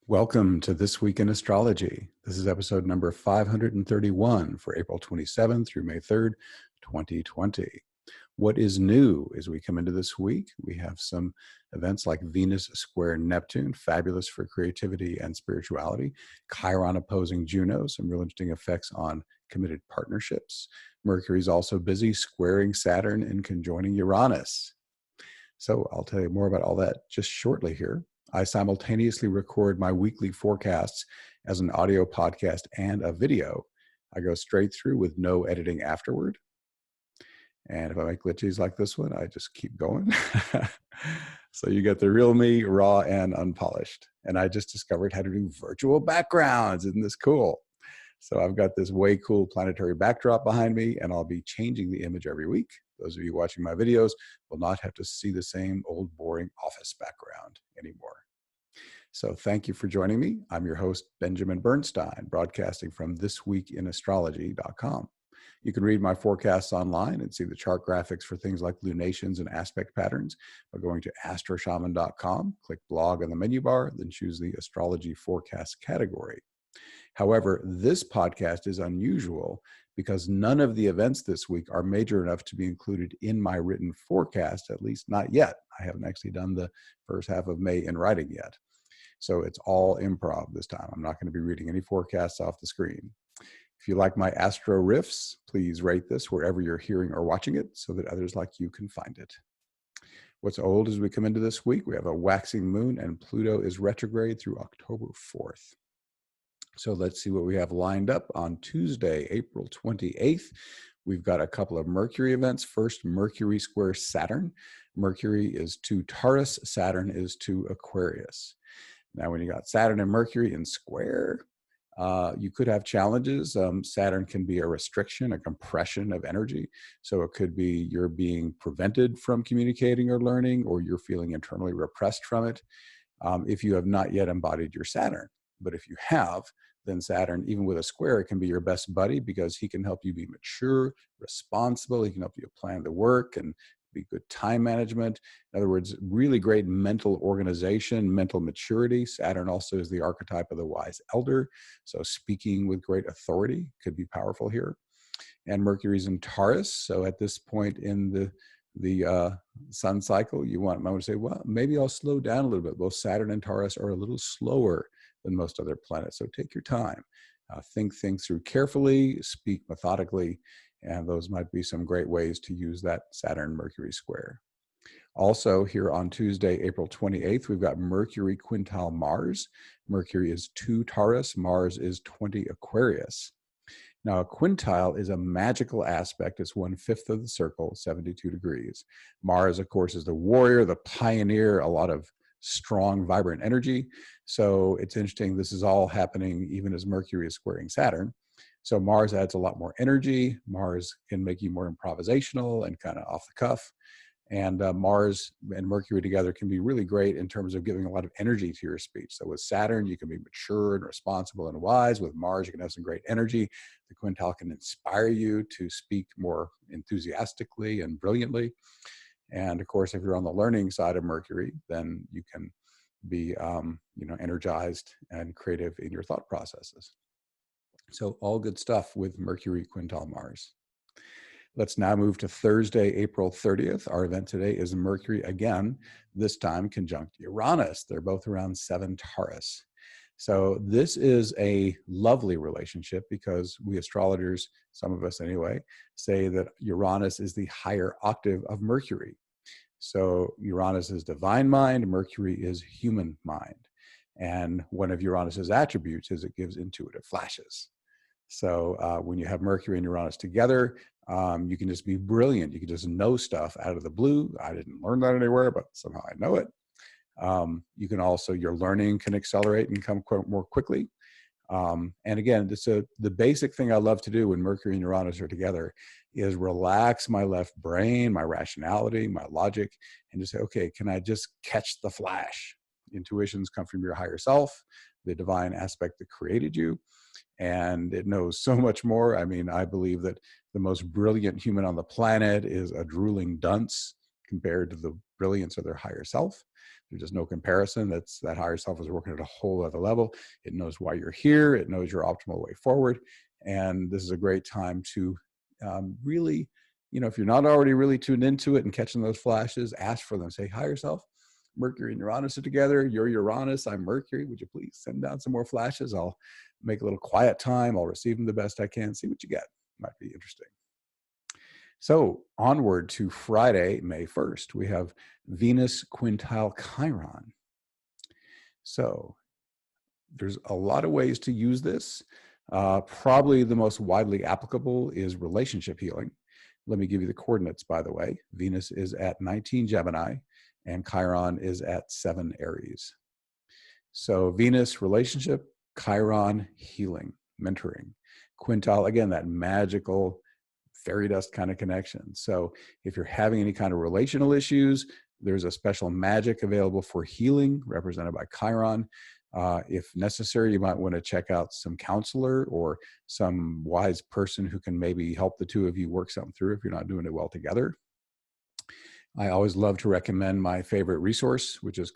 Welcome to This Week in Astrology. This is episode number 531 for April 27th through May 3rd, 2020. What is new as we come into this week? We have some events like Venus square Neptune, fabulous for creativity and spirituality. Chiron opposing Juno, some real interesting effects on committed partnerships. Mercury is also busy squaring Saturn and conjoining Uranus. So I'll tell you more about all that just shortly here. I simultaneously record my weekly forecasts as an audio podcast and a video. I go straight through with no editing afterward. And if I make glitches like this one, I just keep going. So you get the real me, raw and unpolished. And I just discovered how to do virtual backgrounds. Isn't this cool? So I've got this way cool planetary backdrop behind me, and I'll be changing the image every week. Those of you watching my videos will not have to see the same old boring office background anymore. So thank you for joining me. I'm your host, Benjamin Bernstein, broadcasting from thisweekinastrology.com. You can read my forecasts online and see the chart graphics for things like lunations and aspect patterns by going to astroshaman.com, click blog on the menu bar, then choose the astrology forecast category. However, this podcast is unusual because none of the events this week are major enough to be included in my written forecast, at least not yet. I haven't actually done the first half of May in writing yet. So it's all improv this time. I'm not going to be reading any forecasts off the screen. If you like my astro riffs, please rate this wherever you're hearing or watching it so that others like you can find it. What's old as we come into this week? We have a waxing moon and Pluto is retrograde through October 4th. So let's see what we have lined up on Tuesday, April 28th. We've got a couple of Mercury events. First, Mercury square Saturn. Mercury is to Taurus, Saturn is to Aquarius. Now, when you got Saturn and Mercury in square, you could have challenges. Saturn can be a restriction, a compression of energy. So it could be you're being prevented from communicating or learning, or you're feeling internally repressed from it if you have not yet embodied your Saturn. But if you have, then Saturn, even with a square, can be your best buddy because he can help you be mature, responsible. He can help you plan the work and be good time management. In other words, really great mental organization, mental maturity. Saturn also is the archetype of the wise elder. So speaking with great authority could be powerful here. And Mercury's in Taurus. So at this point in the sun cycle, you might want to say, well, maybe I'll slow down a little bit. Both Saturn and Taurus are a little slower than most other planets. So take your time. Think things through carefully, speak methodically, and those might be some great ways to use that Saturn-Mercury square. Also, here on Tuesday, April 28th, we've got Mercury-Quintile Mars. Mercury is 2 Taurus, Mars is 20 Aquarius. Now, a quintile is a magical aspect. It's 1/5 of the circle, 72 degrees. Mars, of course, is the warrior, the pioneer, a lot of strong, vibrant energy. So it's interesting. This is all happening even as Mercury is squaring Saturn. So Mars adds a lot more energy. Mars can make you more improvisational and kind of off the cuff. And Mars and Mercury together can be really great in terms of giving a lot of energy to your speech. So with Saturn, you can be mature and responsible and wise. With Mars, you can have some great energy. The quintile can inspire you to speak more enthusiastically and brilliantly. And of course, if you're on the learning side of Mercury, then you can be, energized and creative in your thought processes. So all good stuff with Mercury quintile Mars. Let's now move to Thursday, April 30th. Our event today is Mercury again, this time conjunct Uranus. They're both around 7 Taurus. So this is a lovely relationship because we astrologers, some of us anyway, say that Uranus is the higher octave of Mercury. So Uranus is divine mind, Mercury is human mind. And one of Uranus's attributes is it gives intuitive flashes. So when you have Mercury and Uranus together, you can just be brilliant. You can just know stuff out of the blue. I didn't learn that anywhere, but somehow I know it. You can also, your learning can accelerate and come more quickly. And again, the basic thing I love to do when Mercury and Uranus are together is relax my left brain, my rationality, my logic, and just say, okay, can I just catch the flash? Intuitions come from your higher self, the divine aspect that created you, and it knows so much more. I mean, I believe that the most brilliant human on the planet is a drooling dunce compared to the brilliance of their higher self. There's just no comparison. That higher self is working at a whole other level. It knows why you're here. It knows your optimal way forward. And this is a great time to really, if you're not already really tuned into it and catching those flashes, ask for them. Say, higher self, Mercury and Uranus are together. You're Uranus, I'm Mercury. Would you please send down some more flashes? I'll make a little quiet time. I'll receive them the best I can. See what you get. Might be interesting. So onward to Friday, May 1st, we have Venus-Quintile Chiron. So there's a lot of ways to use this. Probably the most widely applicable is relationship healing. Let me give you the coordinates, by the way. Venus is at 19 Gemini and Chiron is at 7 Aries. So Venus, relationship, Chiron, healing, mentoring. Quintile, again, that magical fairy dust kind of connection. So if you're having any kind of relational issues, there's a special magic available for healing represented by Chiron. If necessary, you might want to check out some counselor or some wise person who can maybe help the two of you work something through if you're not doing it well together. I always love to recommend my favorite resource, which is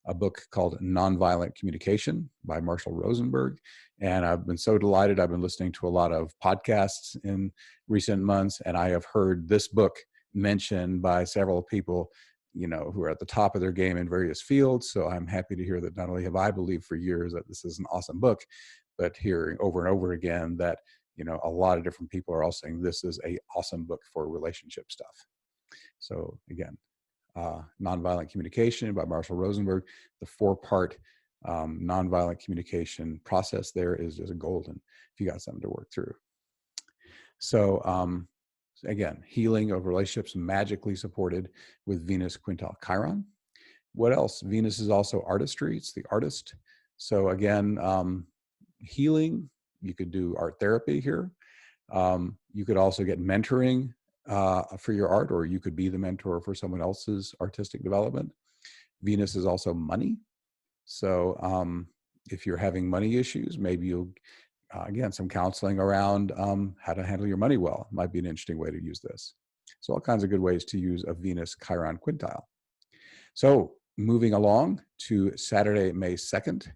a book called Nonviolent Communication by Marshall Rosenberg. And I've been so delighted. I've been listening to a lot of podcasts in recent months, and I have heard this book mentioned by several people, who are at the top of their game in various fields. So I'm happy to hear that not only have I believed for years that this is an awesome book, but hearing over and over again that, a lot of different people are all saying this is an awesome book for relationship stuff. So again, Nonviolent Communication by Marshall Rosenberg. The 4-part nonviolent communication process there is just golden if you got something to work through. So again, healing of relationships magically supported with Venus-Quintile Chiron. What else? Venus is also artistry. It's the artist. So again, healing, you could do art therapy here. You could also get mentoring for your art, or you could be the mentor for someone else's artistic development. Venus is also money. So if you're having money issues, maybe you'll, again, some counseling around how to handle your money well might be an interesting way to use this. So all kinds of good ways to use a Venus-Chiron quintile. So moving along to Saturday, May 2nd,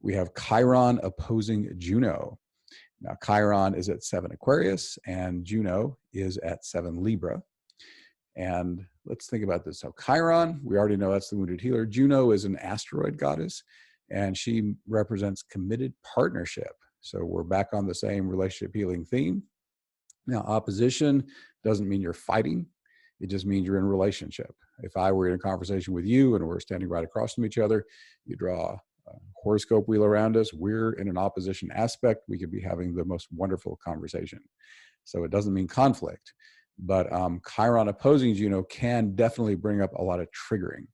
we have Chiron opposing Juno. Now, Chiron is at 7 Aquarius and Juno is at 7 Libra. And let's think about this. So Chiron, we already know that's the wounded healer. Juno is an asteroid goddess, and she represents committed partnership. So we're back on the same relationship healing theme. Now, opposition doesn't mean you're fighting. It just means you're in a relationship. If I were in a conversation with you and we're standing right across from each other, you draw a horoscope wheel around us, we're in an opposition aspect, we could be having the most wonderful conversation. So it doesn't mean conflict, but Chiron opposing Juno can definitely bring up a lot of triggering.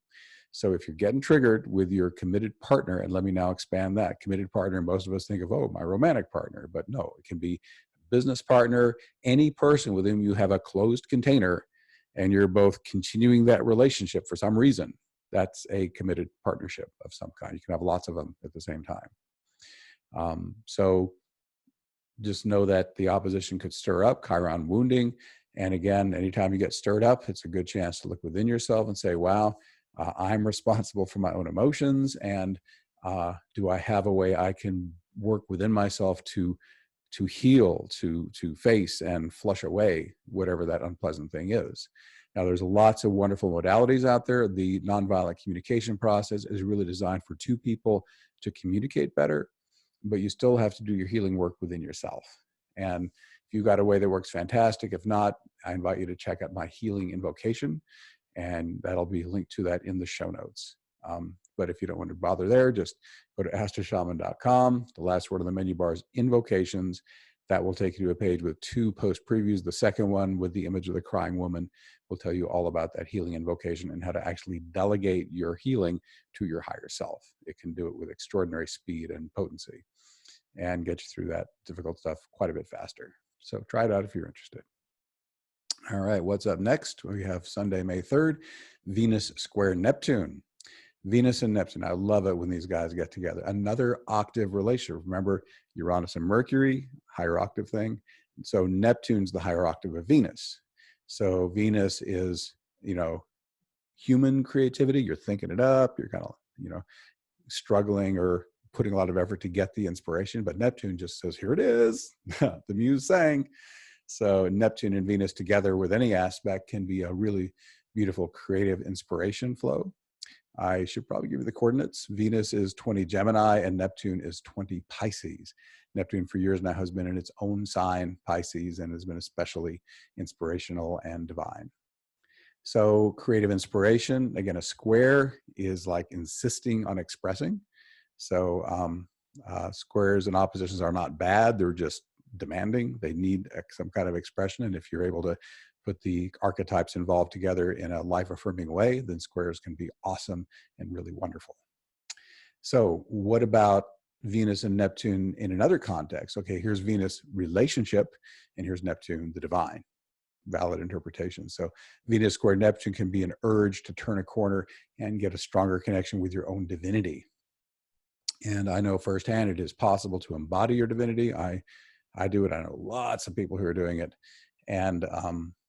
So if you're getting triggered with your committed partner, and let me now expand that, committed partner, most of us think of, oh, my romantic partner, but no, it can be business partner, any person with whom you have a closed container and you're both continuing that relationship for some reason. That's a committed partnership of some kind. You can have lots of them at the same time. So just know that the opposition could stir up Chiron wounding. And again, anytime you get stirred up, it's a good chance to look within yourself and say, wow, I'm responsible for my own emotions. And do I have a way I can work within myself to heal, to face and flush away whatever that unpleasant thing is? Now, there's lots of wonderful modalities out there. The nonviolent communication process is really designed for two people to communicate better, but you still have to do your healing work within yourself. And if you've got a way that works, fantastic. If not, I invite you to check out my healing invocation, and that'll be linked to that in the show notes. But if you don't want to bother there, just go to astroshaman.com. The last word on the menu bar is invocations. That will take you to a page with 2 post previews. The second one with the image of the crying woman will tell you all about that healing invocation and how to actually delegate your healing to your higher self. It can do it with extraordinary speed and potency and get you through that difficult stuff quite a bit faster. So try it out if you're interested. All right, what's up next? We have Sunday, May 3rd, Venus square Neptune. Venus and Neptune, I love it when these guys get together. Another octave relationship. Remember, Uranus and Mercury, higher octave thing. So Neptune's the higher octave of Venus. So Venus is, human creativity. You're thinking it up. You're kind of, struggling or putting a lot of effort to get the inspiration. But Neptune just says, here it is. The muse sang. So Neptune and Venus together with any aspect can be a really beautiful creative inspiration flow. I should probably give you the coordinates. Venus is 20 Gemini and Neptune is 20 Pisces. Neptune for years now has been in its own sign, Pisces, and has been especially inspirational and divine. So creative inspiration, again, a square is like insisting on expressing. So squares and oppositions are not bad. They're just demanding. They need some kind of expression. And if you're able to put the archetypes involved together in a life-affirming way, then squares can be awesome and really wonderful. So what about Venus and Neptune in another context? Okay, here's Venus relationship, and here's Neptune, the divine. Valid interpretation. So Venus square Neptune can be an urge to turn a corner and get a stronger connection with your own divinity. And I know firsthand it is possible to embody your divinity. I do it. I know lots of people who are doing it. And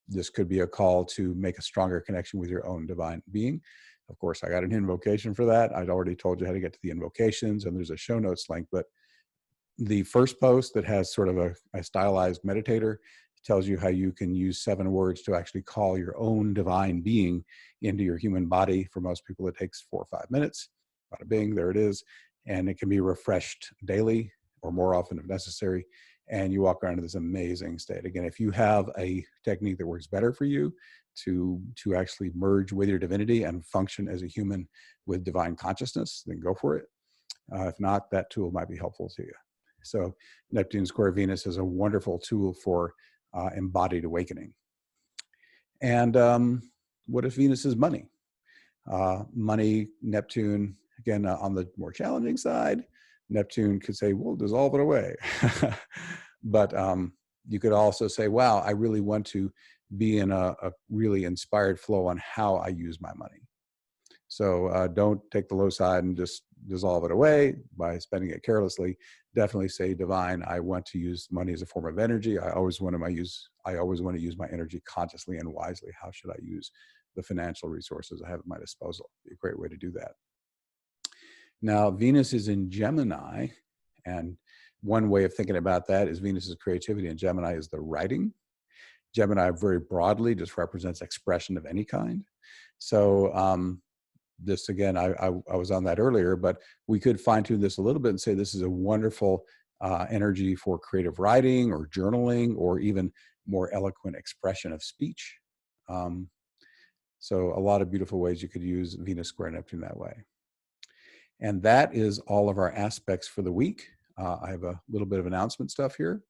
this could be a call to make a stronger connection with your own divine being. Of course, I got an invocation for that. I'd already told you how to get to the invocations, and there's a show notes link. But the first post that has sort of a stylized meditator tells you how you can use 7 words to actually call your own divine being into your human body. For most people, it takes 4 or 5 minutes. Bada bing, there it is. And it can be refreshed daily or more often if necessary. And you walk around in this amazing state. Again, if you have a technique that works better for you to actually merge with your divinity and function as a human with divine consciousness, then go for it. If not, that tool might be helpful to you. So Neptune square Venus is a wonderful tool for embodied awakening. And what if Venus is money? Money, Neptune, again, on the more challenging side, Neptune could say, well, dissolve it away. But you could also say, wow, I really want to be in a really inspired flow on how I use my money. So don't take the low side and just dissolve it away by spending it carelessly. Definitely say, divine, I want to use money as a form of energy. I always want to use my energy consciously and wisely. How should I use the financial resources I have at my disposal? Be a great way to do that. Now, Venus is in Gemini, and one way of thinking about that is Venus's creativity, and Gemini is the writing. Gemini very broadly just represents expression of any kind. So this, again, I was on that earlier, but we could fine tune this a little bit and say this is a wonderful energy for creative writing or journaling or even more eloquent expression of speech. So a lot of beautiful ways you could use Venus square Neptune that way. And that is all of our aspects for the week. I have a little bit of announcement stuff here.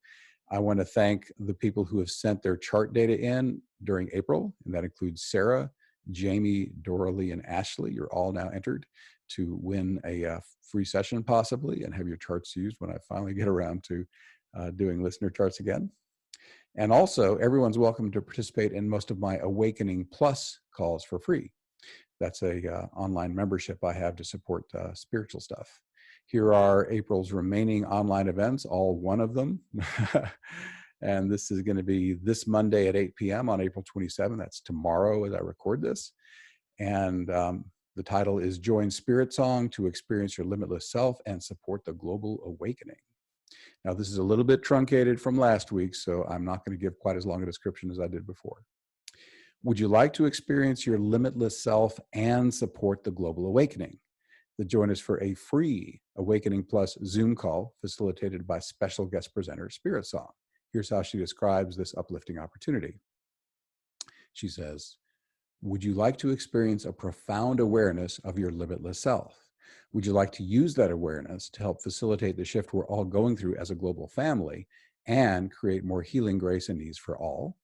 I want to thank the people who have sent their chart data in during April, and that includes Sarah, Jamie, Doralee, and Ashley. You're all now entered to win a free session possibly and have your charts used when I finally get around to doing listener charts again. And also, everyone's welcome to participate in most of my Awakening Plus calls for free. That's a online membership I have to support spiritual stuff. Here are April's remaining online events, all one of them. And this is going to be this Monday at 8 p.m. on April 27th. That's tomorrow as I record this. And the title is Join Spirit Song to Experience Your Limitless Self and Support the Global Awakening. Now, this is a little bit truncated from last week, so I'm not going to give quite as long a description as I did before. Would you like to experience your limitless self and support the global awakening? Then join us for a free Awakening Plus Zoom call facilitated by special guest presenter Spirit Song. Here's how she describes this uplifting opportunity. She says, would you like to experience a profound awareness of your limitless self? Would you like to use that awareness to help facilitate the shift we're all going through as a global family and create more healing, grace, and ease for all?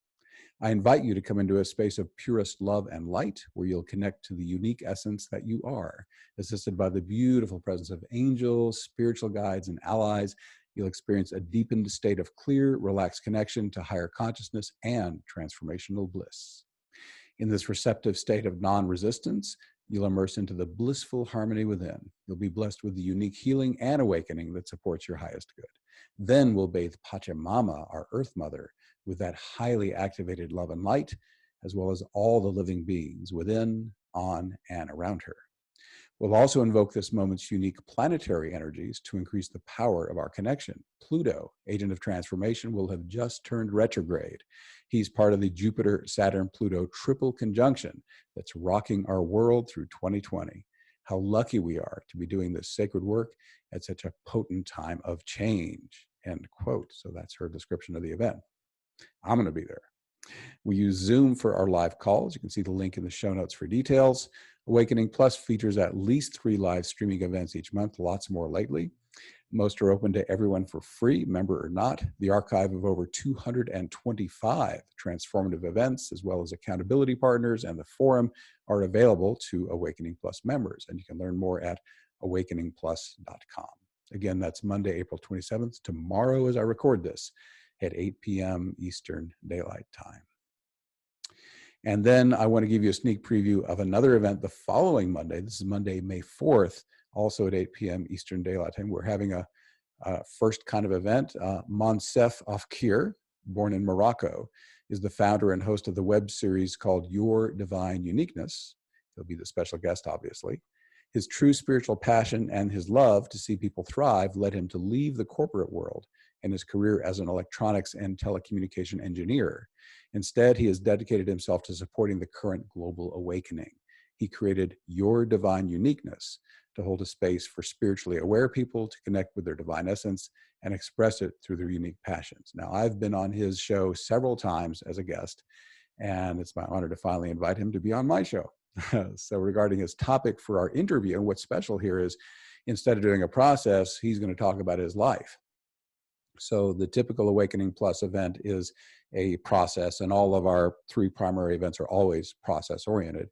I invite you to come into a space of purest love and light where you'll connect to the unique essence that you are, assisted by the beautiful presence of angels, spiritual guides, and allies. You'll experience a deepened state of clear, relaxed connection to higher consciousness and transformational bliss. In this receptive state of non-resistance, you'll immerse into the blissful harmony within. You'll be blessed with the unique healing and awakening that supports your highest good. Then we'll bathe Pachamama, our Earth Mother, with that highly activated love and light, as well as all the living beings within, on and around her. We'll also invoke this moment's unique planetary energies to increase the power of our connection. Pluto, agent of transformation, will have just turned retrograde. He's part of the Jupiter-Saturn-Pluto triple conjunction that's rocking our world through 2020. How lucky we are to be doing this sacred work at such a potent time of change, end quote. So that's her description of the event. I'm going to be there. We use Zoom for our live calls. You can see the link in the show notes for details. Awakening Plus features at least 3 live streaming events each month, lots more lately. Most are open to everyone for free, member or not. The archive of over 225 transformative events, as well as accountability partners and the forum, are available to Awakening Plus members. And you can learn more at awakeningplus.com. Again, that's Monday, April 27th, tomorrow as I record this, at 8 p.m. Eastern Daylight Time. And then I want to give you a sneak preview of another event the following Monday. This is Monday, May 4th, also at 8 p.m. Eastern Daylight Time. We're having a first kind of event. Monsef Afkir, born in Morocco, is the founder and host of the web series called Your Divine Uniqueness. He'll be the special guest, obviously. His true spiritual passion and his love to see people thrive led him to leave the corporate world and his career as an electronics and telecommunication engineer. Instead, he has dedicated himself to supporting the current global awakening. He created Your Divine Uniqueness to hold a space for spiritually aware people to connect with their divine essence and express it through their unique passions. Now, I've been on his show several times as a guest, and it's my honor to finally invite him to be on my show. So regarding his topic for our interview, and what's special here is instead of doing a process, he's going to talk about his life. So the typical Awakening Plus event is a process, and all of our 3 primary events are always process oriented.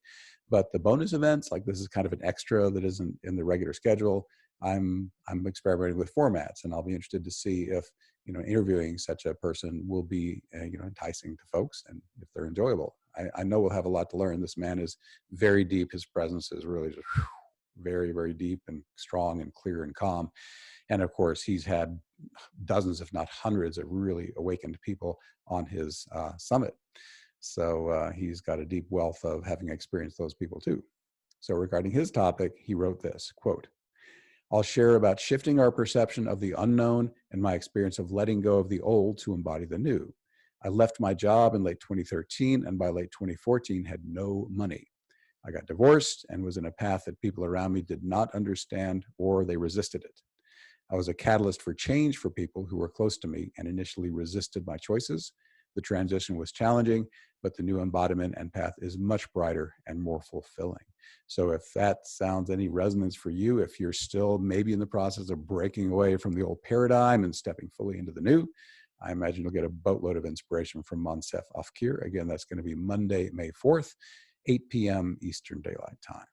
But the bonus events, like this is kind of an extra that isn't in the regular schedule. I'm experimenting with formats, and I'll be interested to see if interviewing such a person will be enticing to folks and if they're enjoyable. I know we'll have a lot to learn. This man is very deep. His presence is really just very, very deep and strong and clear and calm. And of course, he's had dozens, if not hundreds, of really awakened people on his summit. So he's got a deep wealth of having experienced those people too. So regarding his topic, he wrote this, quote, "I'll share about shifting our perception of the unknown and my experience of letting go of the old to embody the new. I left my job in late 2013 and by late 2014 had no money. I got divorced and was in a path that people around me did not understand or they resisted it. I was a catalyst for change for people who were close to me and initially resisted my choices. The transition was challenging, but the new embodiment and path is much brighter and more fulfilling." So if that sounds any resonance for you, if you're still maybe in the process of breaking away from the old paradigm and stepping fully into the new, I imagine you'll get a boatload of inspiration from Monsef Afkir. Again, that's going to be Monday, May 4th, 8 p.m. Eastern Daylight Time.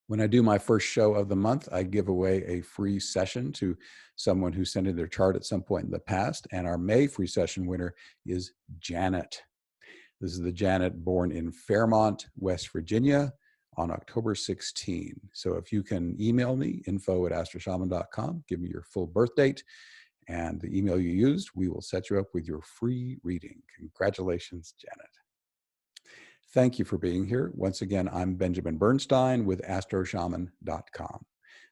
When I do my first show of the month, I give away a free session to someone who sent in their chart at some point in the past. And our May free session winner is Janet. This is the Janet born in Fairmont, West Virginia on October 16. So if you can email me, info@astroshaman.com, give me your full birth date and the email you used, we will set you up with your free reading. Congratulations, Janet. Thank you for being here. Once again, I'm Benjamin Bernstein with astroshaman.com.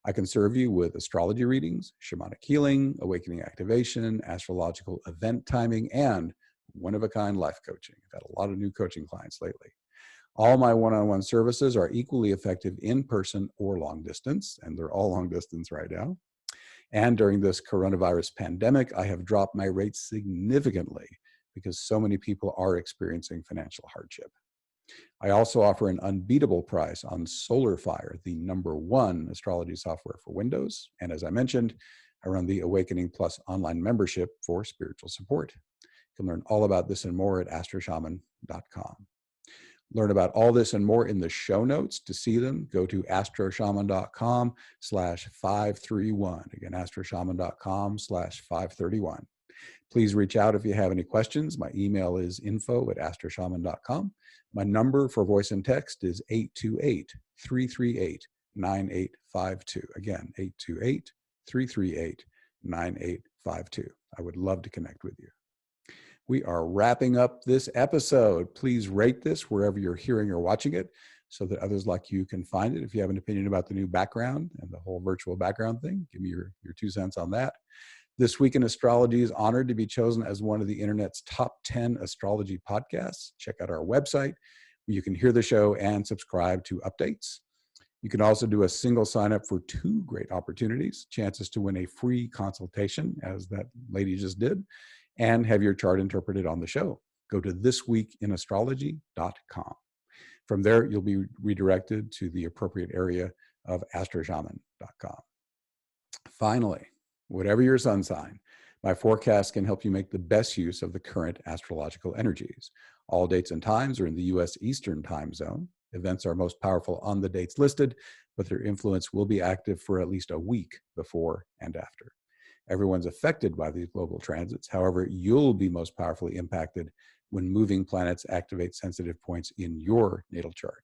I can serve you with astrology readings, shamanic healing, awakening activation, astrological event timing, and one-of-a-kind life coaching. I've had a lot of new coaching clients lately. All my one-on-one services are equally effective in person or long distance, and they're all long distance right now. And during this coronavirus pandemic, I have dropped my rates significantly because so many people are experiencing financial hardship. I also offer an unbeatable price on SolarFire, the #1 astrology software for Windows. And as I mentioned, I run the Awakening Plus online membership for spiritual support. You can learn all about this and more at astroshaman.com. Learn about all this and more in the show notes. To see them, go to astroshaman.com/531. Again, astroshaman.com/531. Please reach out if you have any questions. My email is info@astroshaman.com. My number for voice and text is 828-338-9852. Again, 828-338-9852. I would love to connect with you. We are wrapping up this episode. Please rate this wherever you're hearing or watching it. so that others like you can find it. If you have an opinion about the new background and the whole virtual background thing, give me your 2 cents on that. This Week in Astrology is honored to be chosen as one of the internet's top 10 astrology podcasts. Check out our website where you can hear the show and subscribe to updates. You can also do a single sign up for 2 great opportunities, chances to win a free consultation, as that lady just did, and have your chart interpreted on the show. Go to thisweekinastrology.com. From there, you'll be redirected to the appropriate area of astroshaman.com. Finally, whatever your sun sign, my forecast can help you make the best use of the current astrological energies. All dates and times are in the U.S. Eastern Time Zone. Events are most powerful on the dates listed, but their influence will be active for at least a week before and after. Everyone's affected by these global transits. However, you'll be most powerfully impacted when moving planets activate sensitive points in your natal chart.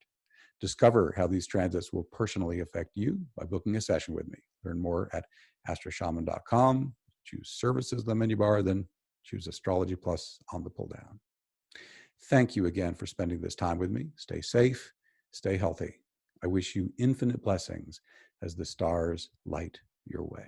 Discover how these transits will personally affect you by booking a session with me. Learn more at astroshaman.com. Choose services, the menu bar, then choose Astrology Plus on the pull down. Thank you again for spending this time with me. Stay safe, stay healthy. I wish you infinite blessings as the stars light your way.